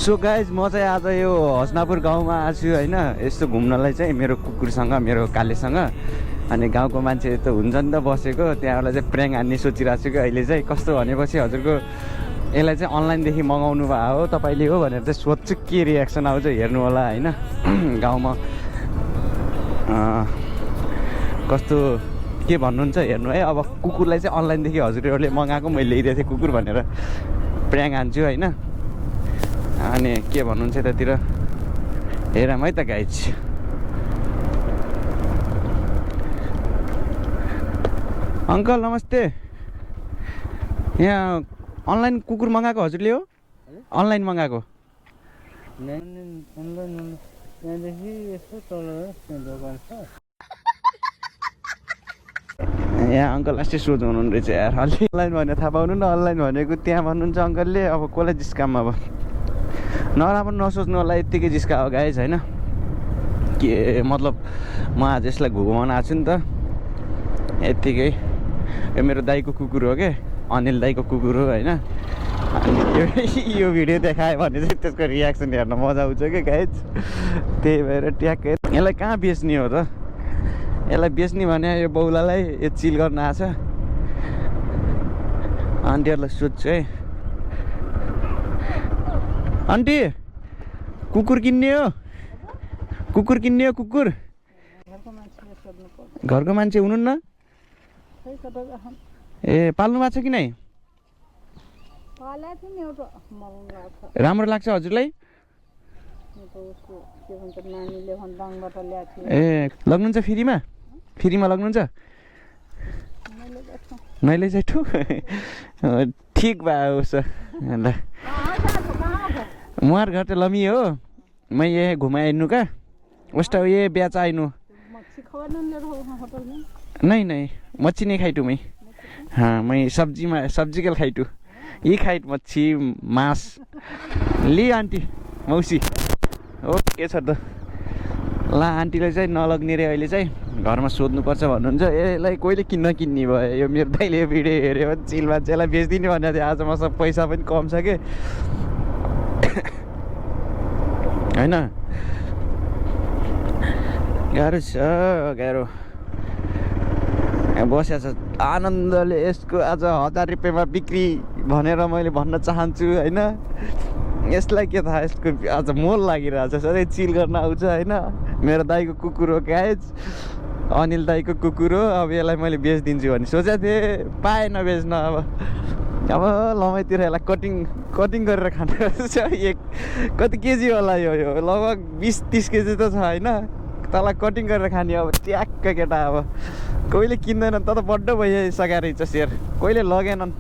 so guys म चाहिँ आज यो हस्नापुर गाउँमा आएको छु होइन यस्तो घुम्नलाई चाहिँ मेरो कुकुरसँग मेरो कालेसँग अनि गाउँको मान्छे त हुन्छ नि त बसेको त्यहाँबाट चाहिँ प्र्याङ हान्ने सोचिरहेको छु कि अहिले चाहिँ कस्तो भनेपछि हजुरको यसलाई चाहिँ अनलाइनदेखि मगाउनु भयो हो तपाईँले हो भनेर चाहिँ सोध्छु के रियाक्सन आउँछ हेर्नु होला होइन गाउँमा कस्तो के भन्नुहुन्छ हेर्नु है अब कुकुरलाई चाहिँ अनलाइनदेखि हजुरहरूले मगाएको मैले ल्याइदिएको थिएँ कुकुर भनेर प्र्याङ हान्छु होइन अनि के भन्नुहुन्छ यतातिर हेरौँ है त गाइज अङ्कल नमस्ते यहाँ अनलाइन कुकुर मगाएको हजुरले हो अनलाइन मगाएको यहाँ अङ्कल अस्ति सोध्नु हुनुहुन्छ रहेछ यार अलि अनलाइन भनेर थाहा पाउनु न अनलाइन भनेको त्यहाँ भन्नुहुन्छ अङ्कलले अब कसलाई जिस्काम अब नराम्रो नसोच्नु होला यत्तिकै जिस्का हो गाइज होइन के मतलब म आज यसलाई घुमाउन आएको छु नि त यत्तिकै यो मेरो दाइको कुकुर हो के अनिल दाइको कुकुर हो होइन अनि यो भिडियो देखायो भने चाहिँ त्यसको रियाक्सन हेर्न मजा आउँछ कि गाइज त्यही भएर ट्याक्कै यसलाई कहाँ बेच्ने हो त यसलाई बेच्ने भने यो बौलालाई यो चिल गर्न आएको छ आन्टीहरूलाई सोध्छु है आन्टी कुकुर किन्ने हो कुकुर किन्ने हो कुकुर घरको मान्छे हुनुहुन्न ए पाल्नु भएको छ कि नै राम्रो लाग्छ हजुरलाई ए लग्नुहुन्छ फ्रीमा फ्रीमा लग्नुहुन्छ मैले चाहिँ ठु ठिक भयो उसो ल मुहार घर तो लमी हो मैं ये घुमाए इन्नू का उस्टा ये बेचा इन्नू नहीं नहीं मच्छी नहीं खाई टू मैं हाँ मैं सब्जी के खाई टू ये खाई मच्छी मांस ली आंटी मौसी ओके छ त ला आन्टीलाई चाहिँ नलग्ने रे अहिले चाहिँ घरमा सोध्नुपर्छ भन्नुहुन्छ यसलाई कहिले किन्ने भयो यो मेरो दाइले भिडियो हेऱ्यो चिल मान्छेलाई बेच्दिने भनेको थियो आज मसँग पैसा पनि कम छ कि होइन गाह्रो छ गाह्रो बस्या छ आनन्दले यसको आज 1000 रुपियाँमा बिक्री भनेर मैले भन्न चाहन्छु होइन यसलाई के थाहा यसको आज मोल लागिरहेछ सधैँ चिल गर्न आउँछ होइन मेरो दाइको कुकुर हो गाइज अनिल दाइको कुकुर हो अब यसलाई मैले बेचिदिन्छु भने सोचेको थिएँ पाएन बेच्न अब लमाइतिर यसलाई कटिङ गरेर खानु एक कति केजी होला यो लगभग 20-30 केजी त छ होइन तँलाई कटिङ गरेर खाने अब ट्याक्क केटा अब कहिले किन्दैन त बड्ड भइसकेको रहेछ सेयर कहिले लगेनन्